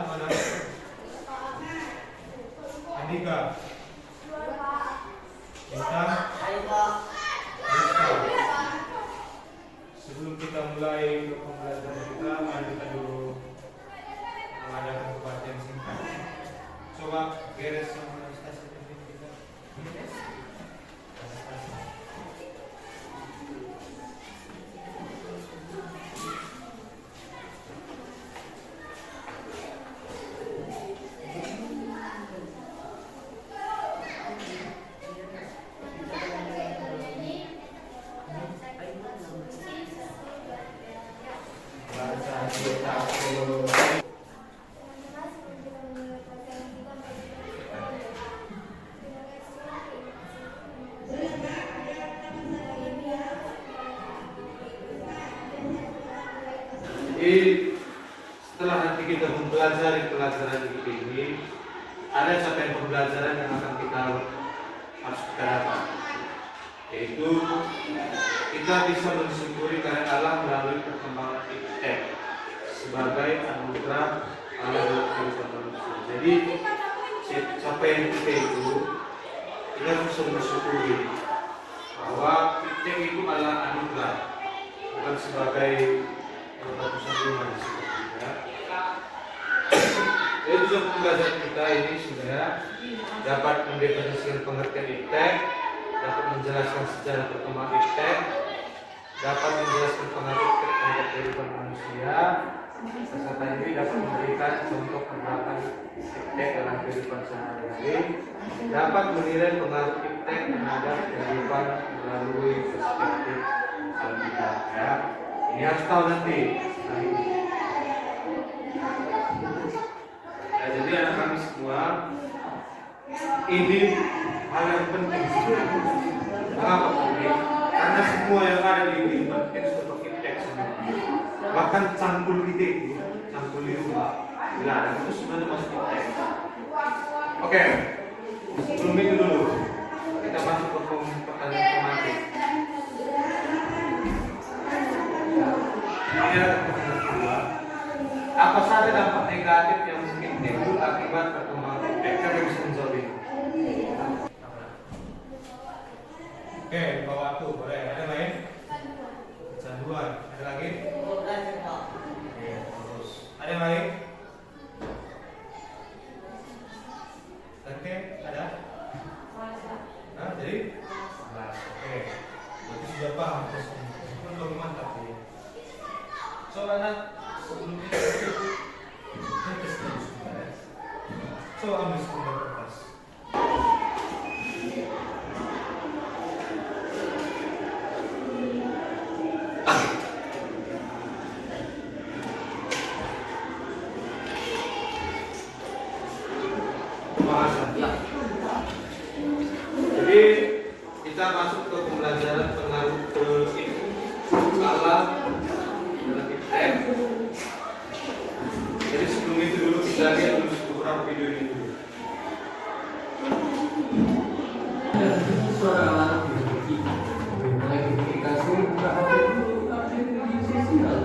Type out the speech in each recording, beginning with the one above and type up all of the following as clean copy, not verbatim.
mana? Andika. Intan. Sebelum kita mulai untuk pembelajaran kita, mari kita dulu mengadakan kebaktian singkat. Coba beres sama stasiun kita. Jadi setelah nanti kita mempelajari pelajaran ini, ada capaian pembelajaran yang akan kita harus kita dapat, yaitu kita bisa mensyukuri karya Allah melalui perkembangan iptek sebagai anugerah Allah dalam kehidupan manusia. Jadi capaian kita itu kita bisa mensyukuri bahwa iptek itu adalah anugerah, bukan sebagai ratusan rumah ya. Jadi tujuan pembelajaran kita ini sebenarnya dapat mendefinisikan pengertian iptek, dapat menjelaskan sejarah perkembangan iptek, dapat menjelaskan pengaruh iptek terhadap kehidupan manusia, serta ini dapat memberikan contoh penerapan iptek dalam kehidupan sehari-hari, dapat menilai pengaruh iptek terhadap kehidupan melalui perspektif Alkitab ya. Ini harus tahu nanti. Nah, jadi anak kami semua, ini hal yang penting sebenarnya. Mengapa penting? Karena semua yang ada di kehidupan kita sudah iptek semua. Bahkan cangkul kita itu, cangkul di rumah, bila itu sebenarnya masuk iptek. Oke, sebelum itu dulu kita masuk ke pertanyaan tematik. Apa saja dampak negatif yang mungkin timbul akibat perkembangan iptek? Siapa bisa menjawab ini? Oke, bawa tuh, boleh. Ada lain? Kecanduan. Ada lagi? Oke, terus. Ada yang lain? Oke, ada? Nah, jadi? Oke. Berarti sudah paham terus. Itu lebih mantap ya. So, anak sebelum ini so ambil sebentar kertas. Jadi kita masuk ke pembelajaran pengaruh ke Allah dalam iptek. Jadi sebelum itu dulu kita lihat dulu beberapa video ini dulu. Suara anak notifikasi buka HP dulu, update media sosial.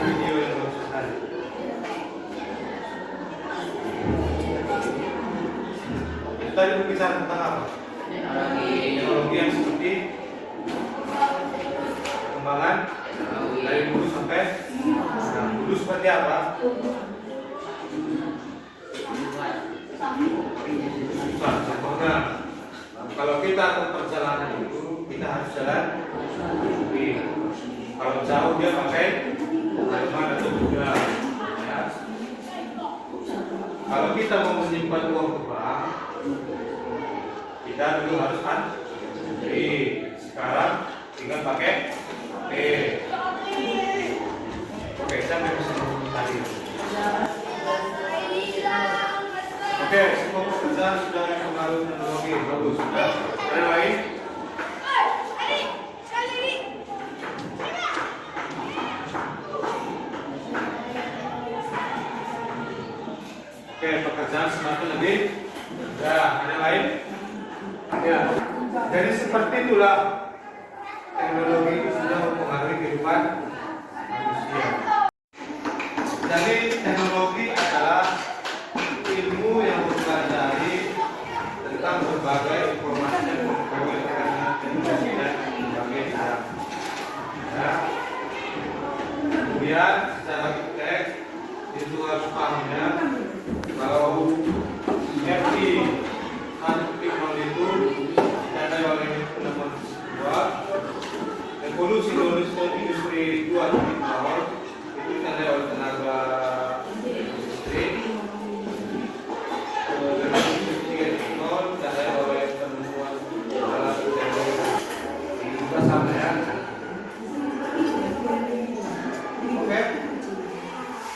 Video yang bagus sekali. Itu tadi berbicara tentang apa? Teknologi yang seperti perkembangan dari dulu sampai sekarang. Dulu seperti apa? Contohnya, kalau kita akan perjalanan itu kita harus jalan kaki. Kalau jauh dia pakai mana tuh juga. Ya. Kalau kita mau menyimpan uang ke bank, kita dulu harus antri. Sekarang tinggal pakai HP. Oke, sampai bisa tadi. Oke, semua besar sudah mempengaruhi teknologi. Bagus. Nah, ada lain? Oke, pekerjaan semakin lebih. Ya, ada lain? Ya. Jadi seperti itulah teknologi itu sudah mempengaruhi kehidupan manusia. Jadi teknologi adalah ilmu yang mempelajari tentang berbagai informasi dan pengetahuan dengan teknologi dan berbagai cara. Ya. Kemudian secara iptek itu harus pahamnya kalau FI Antiknon itu ditandai oleh nomor 2, evolusi industri 2 itu ditandai oleh tenaga listrik, revolusi 3.0 ditandai oleh penemuan alat teknologi. Ini juga sama ya. Oke,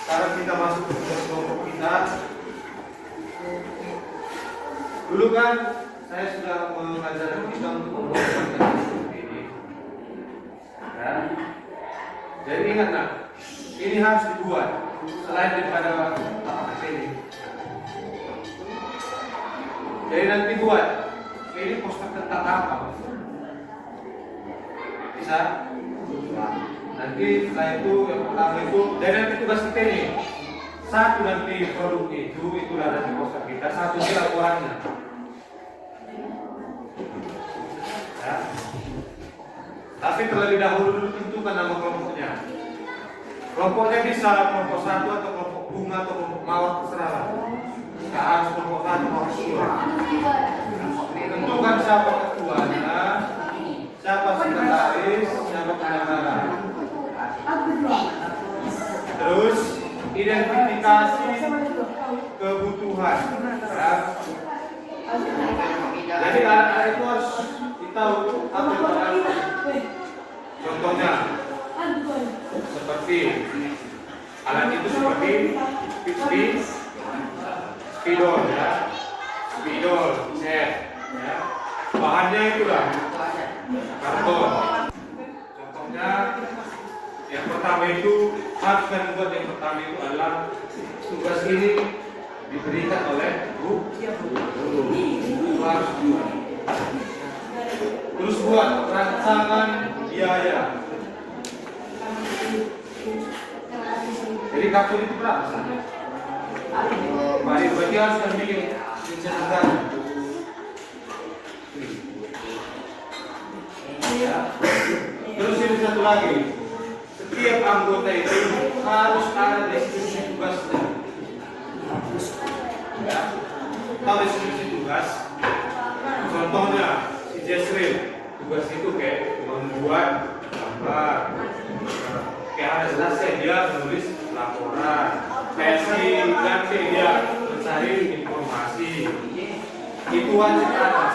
sekarang kita masuk ke kelompok kita. Dulu kan saya sudah mengajarkan kita untuk membuat seperti ini. Ya. Jadi ingat nak, ini harus dibuat selain daripada tapak ini. Jadi nanti buat ini poster tentang apa? Bisa? Nanti setelah itu yang pertama itu, dan nanti tugas kita ini satu nanti produk itulah nanti poster kita, satu dia laporannya. Ya. Tapi terlebih dahulu dulu tentukan nama kelompoknya. Kelompoknya bisa kelompok 1 atau kelompok bunga atau kelompok mawar, terserah. Nggak harus kelompok 1 atau kelompok 2. Tentukan siapa ketuanya, siapa sekretaris, siapa pendaftaran. Terus identifikasi kebutuhan. Ya. Jadi alat-alat itu harus ditahu apa yang. Contohnya seperti alat itu seperti spidol ya, spidol, set ya. Bahannya itulah karton. Contohnya yang pertama itu harus kan buat yang pertama itu adalah tugas ini diberikan oleh guru. Harus buat. Terus buat rancangan biaya. Jadi kartu itu berapa saja? Mari berarti harus kan bikin catatan. Ya. Terus ini satu lagi. Setiap anggota itu harus ada deskripsi tugasnya. Ya. Tahu deskripsi tugas? Contohnya si Jesril tugas itu kayak membuat gambar, kayak ada jelasnya dia menulis laporan, kayak si Ganti dia mencari informasi. Itu wajib ada.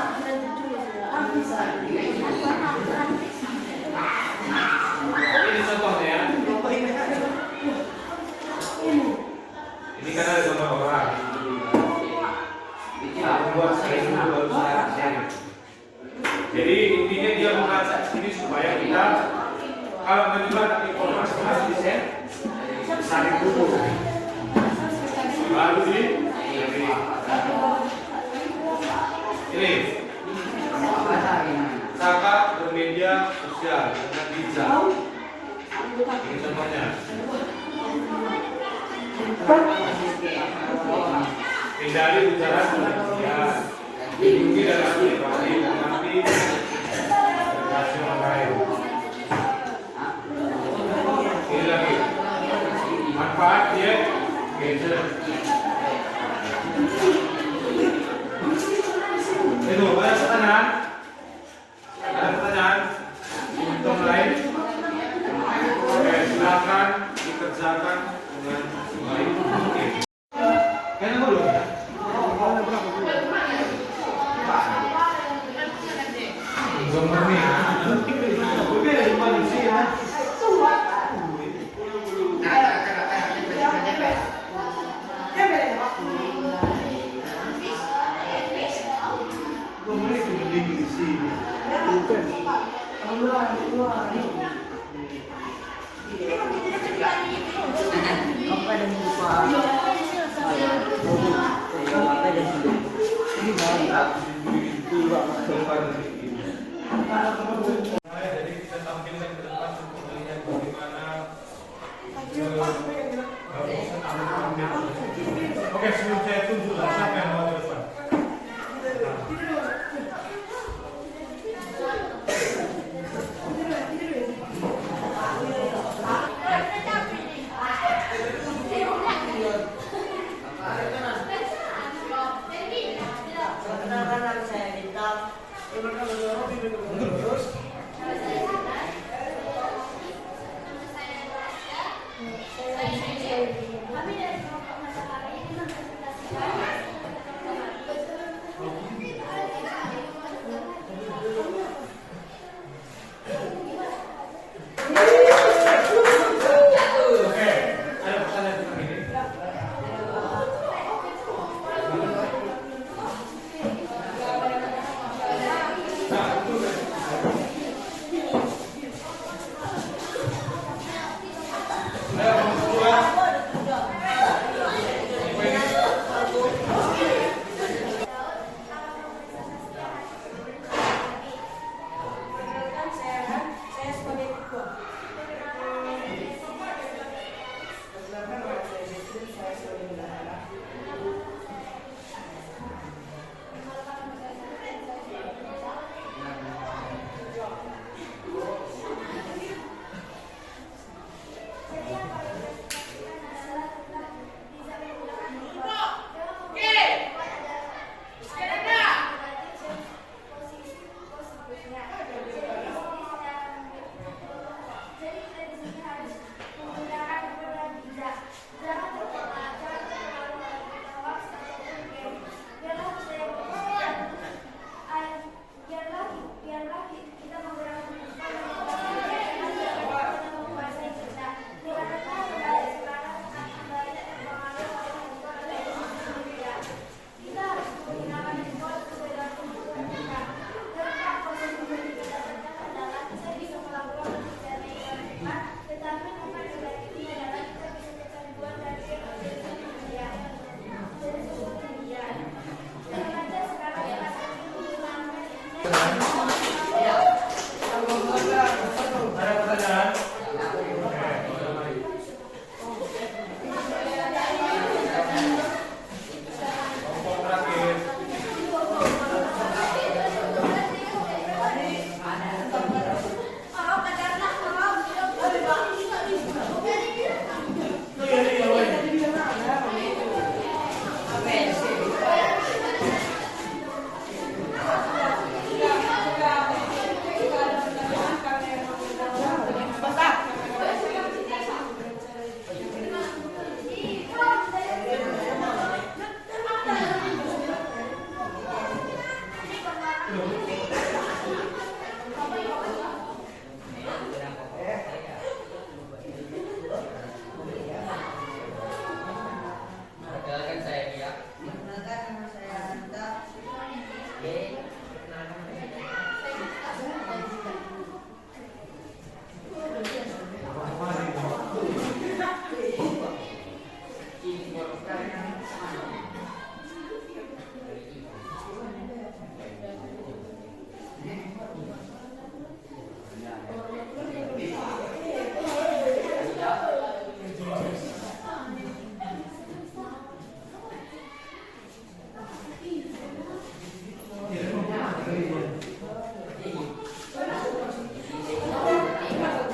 Ini contohnya ya. Ini kan ada gambar orang. Kita membuat slide itu harus ada. Jadi intinya dia membaca sini supaya kita kalau menjual informasi harus di-share saling buku. Baru ini cara bermedia sosial dengan bijak. Ini contohnya. Hindari ujaran kebencian. Lindungi dalam privasi mengerti relasi orang lain. Ini lagi. Manfaat dia gadget. Itu ada pertanyaan? Ada pertanyaan? Untuk lain? Oke, silakan dikerjakan dengan baik. Oke. Kayaknya belum ya? Gambar nih. Oke, manusia. Apa yang lupa? Apa yang lupa? Ini Jadi kita tampilkan ke depan untuk melihat bagaimana Oke, sebelum saya tunjukkan siapa yang mau ke depan.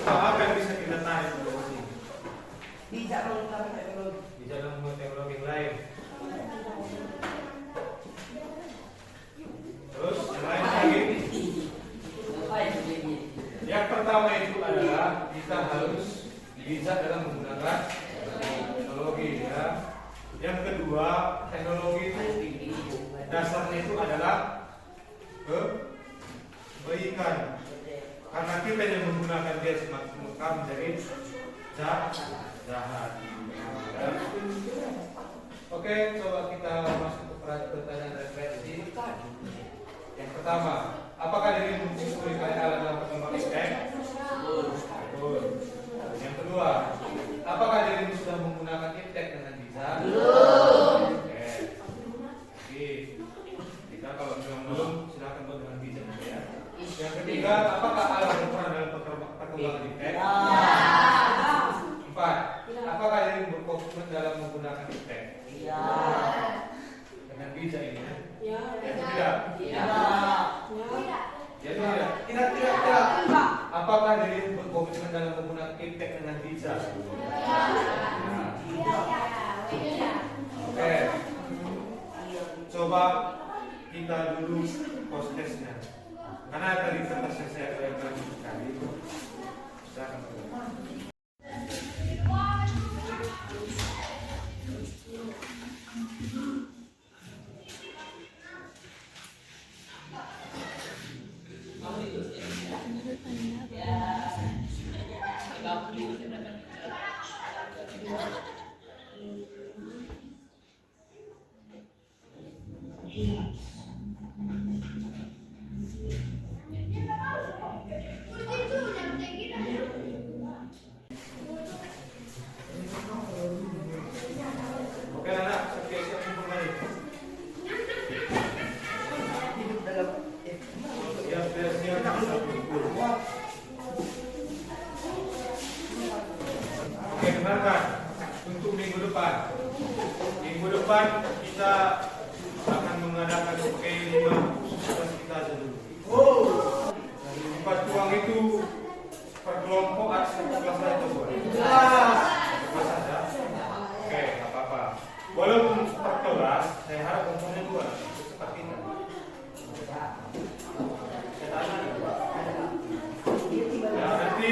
Apa yang bisa kita tarik dari sini? Bisa menggunakan teknologi yang lain. Terus yang lain lagi. Yang pertama itu adalah kita harus bijak dalam menggunakan teknologi ya. Yang kedua, teknologi itu dasarnya itu adalah kebaikan. Karena kita yang menggunakan dia maka menjadi jahat. Ya. Oke, coba kita masuk ke pertanyaan refleksi. Yang pertama, apakah dirimu menyukai alat dalam perkembangan STEM? Betul. Yang kedua, apakah dirimu sudah menggunakan iptek dengan bisa? Oke. Jadi, kita kalau memang belum, silakan buat dengan bisa ya. Yang ketiga, apakah Allah berperan dalam perkembangan iptek? Empat, apakah dirimu berkomitmen dalam menggunakan iptek? Dengan bisa ini? Ya. Tidak. Tidak. Apakah dirimu berkomitmen dalam menggunakan iptek dengan bisa? Oke. Coba kita dulu post testnya. Karena tadi kertas yang saya bayangkan tadi. Silakan. Oke anak, siap kembali. Oke, dengarkan untuk minggu depan. Minggu depan kita akan mengadakan PK5 khusus kita aja dulu. Empat uang itu per kelompok ada satu kelas saja boleh. Kelas saja. Oke, nggak apa-apa. Walaupun per kelas, saya harap umpamanya 2 seperti itu. Saya tanya ya, Pak. Ya, nanti